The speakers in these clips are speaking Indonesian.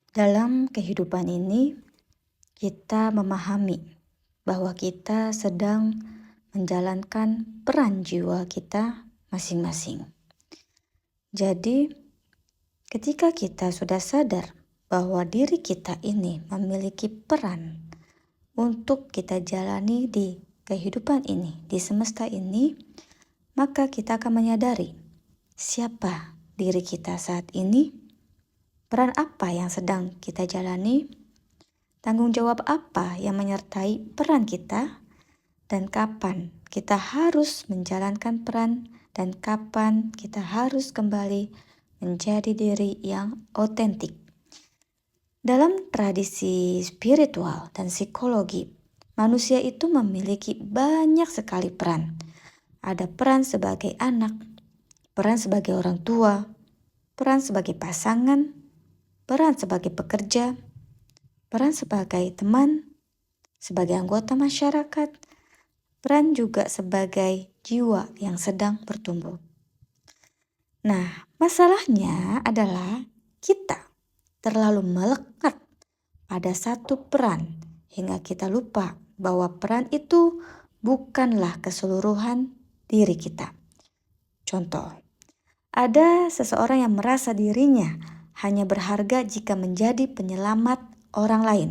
Dalam kehidupan ini, kita memahami bahwa kita sedang menjalankan peran jiwa kita masing-masing. Jadi, ketika kita sudah sadar bahwa diri kita ini memiliki peran untuk kita jalani di kehidupan ini, di semesta ini, maka kita akan menyadari siapa diri kita saat ini, peran apa yang sedang kita jalani, tanggung jawab apa yang menyertai peran kita, dan kapan kita harus menjalankan peran, dan kapan kita harus kembali menjadi diri yang otentik. Dalam tradisi spiritual dan psikologi, manusia itu memiliki banyak sekali peran. Ada peran sebagai anak, peran sebagai orang tua, peran sebagai pasangan, peran sebagai pekerja, peran sebagai teman, sebagai anggota masyarakat, peran juga sebagai jiwa yang sedang bertumbuh. Nah, masalahnya adalah kita terlalu melekat pada satu peran hingga kita lupa bahwa peran itu bukanlah keseluruhan diri kita. Contoh, ada seseorang yang merasa dirinya hanya berharga jika menjadi penyelamat orang lain.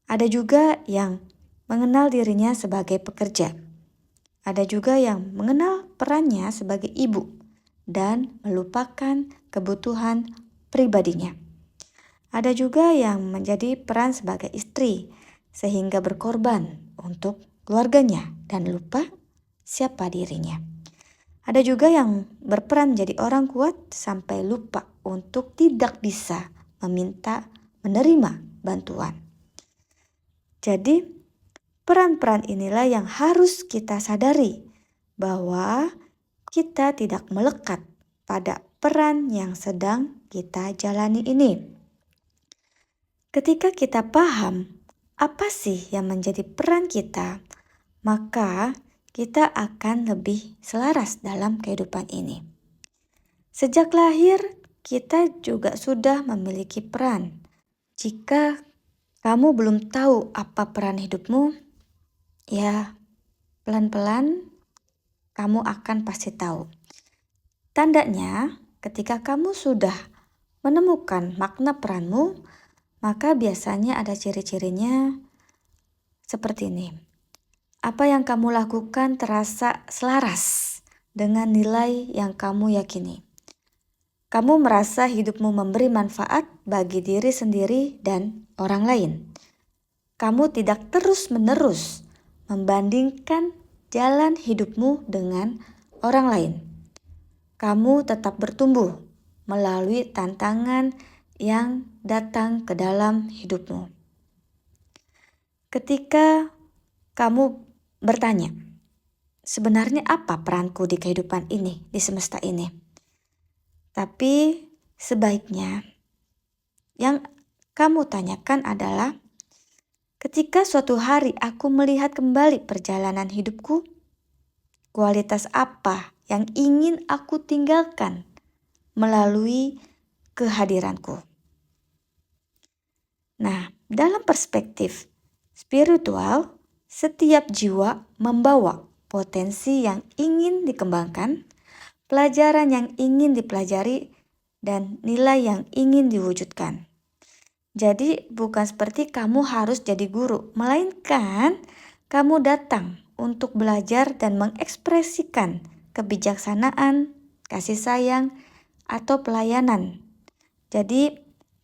Ada juga yang mengenal dirinya sebagai pekerja. Ada juga yang mengenal perannya sebagai ibu dan melupakan kebutuhan pribadinya. Ada juga yang menjadi peran sebagai istri sehingga berkorban untuk keluarganya dan lupa siapa dirinya. Ada juga yang berperan menjadi orang kuat sampai lupa untuk tidak bisa menerima bantuan. Jadi, peran-peran inilah yang harus kita sadari bahwa kita tidak melekat pada peran yang sedang kita jalani ini. Ketika kita paham apa sih yang menjadi peran kita, maka kita akan lebih selaras dalam kehidupan ini. Sejak lahir, kita juga sudah memiliki peran. Jika kamu belum tahu apa peran hidupmu, ya pelan-pelan kamu akan pasti tahu. Tandanya, ketika kamu sudah menemukan makna peranmu, maka biasanya ada ciri-cirinya seperti ini. Apa yang kamu lakukan terasa selaras dengan nilai yang kamu yakini. Kamu merasa hidupmu memberi manfaat bagi diri sendiri dan orang lain. Kamu tidak terus-menerus membandingkan jalan hidupmu dengan orang lain. Kamu tetap bertumbuh melalui tantangan yang datang ke dalam hidupmu. Ketika kamu bertanya, sebenarnya apa peranku di kehidupan ini, di semesta ini? Tapi sebaiknya yang kamu tanyakan adalah, ketika suatu hari aku melihat kembali perjalanan hidupku, kualitas apa yang ingin aku tinggalkan melalui kehadiranku? Nah, dalam perspektif spiritual, setiap jiwa membawa potensi yang ingin dikembangkan, pelajaran yang ingin dipelajari, dan nilai yang ingin diwujudkan. Jadi bukan seperti kamu harus jadi guru, melainkan kamu datang untuk belajar dan mengekspresikan kebijaksanaan, kasih sayang, atau pelayanan. Jadi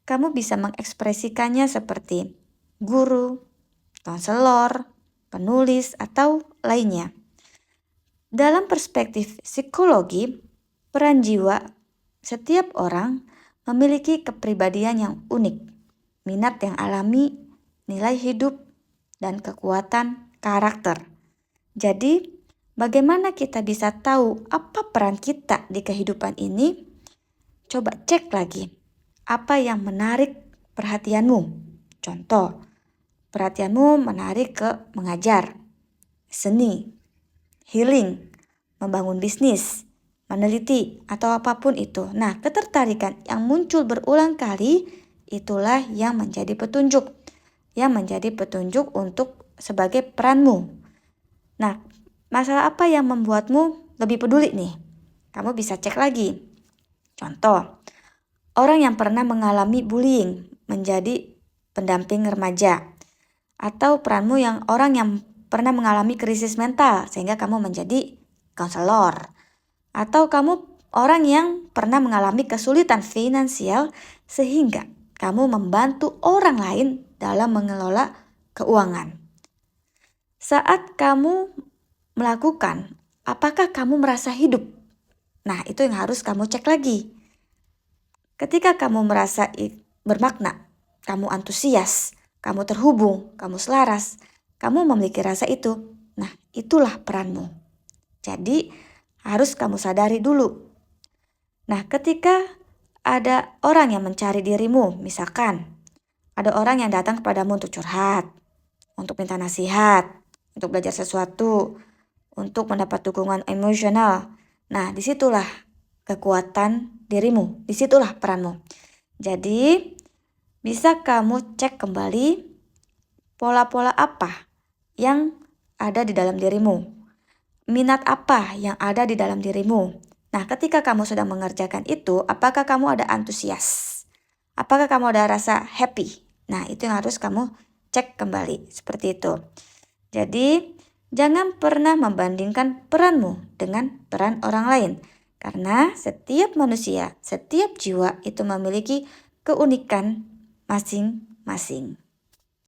kamu bisa mengekspresikannya seperti guru, konselor, penulis, atau lainnya. Dalam perspektif psikologi, peran jiwa setiap orang memiliki kepribadian yang unik, minat yang alami, nilai hidup, dan kekuatan karakter. Jadi, bagaimana kita bisa tahu apa peran kita di kehidupan ini? Coba cek lagi, apa yang menarik perhatianmu? Contoh, perhatianmu menarik ke mengajar, seni, healing, membangun bisnis, meneliti, atau apapun itu. Nah, ketertarikan yang muncul berulang kali itulah yang menjadi petunjuk. Yang menjadi petunjuk untuk sebagai peranmu. Nah, masalah apa yang membuatmu lebih peduli nih? Kamu bisa cek lagi. Contoh, orang yang pernah mengalami bullying menjadi pendamping remaja. Atau peranmu yang orang yang pernah mengalami krisis mental sehingga kamu menjadi konselor. Atau kamu orang yang pernah mengalami kesulitan finansial sehingga kamu membantu orang lain dalam mengelola keuangan. Saat kamu melakukan, apakah kamu merasa hidup? Nah, itu yang harus kamu cek lagi. Ketika kamu merasa bermakna, kamu antusias, kamu terhubung, kamu selaras, kamu memiliki rasa itu. Nah, itulah peranmu. Jadi, harus kamu sadari dulu. Nah, ketika ada orang yang mencari dirimu, misalkan ada orang yang datang kepadamu untuk curhat, untuk minta nasihat, untuk belajar sesuatu, untuk mendapat dukungan emosional. Nah, disitulah kekuatan dirimu, disitulah peranmu. Jadi, bisa kamu cek kembali pola-pola apa yang ada di dalam dirimu. Minat apa yang ada di dalam dirimu. Nah, ketika kamu sudah mengerjakan itu, apakah kamu ada antusias? Apakah kamu ada rasa happy? Nah, itu yang harus kamu cek kembali, seperti itu. Jadi, jangan pernah membandingkan peranmu dengan peran orang lain. Karena setiap manusia, setiap jiwa itu memiliki keunikan masing-masing.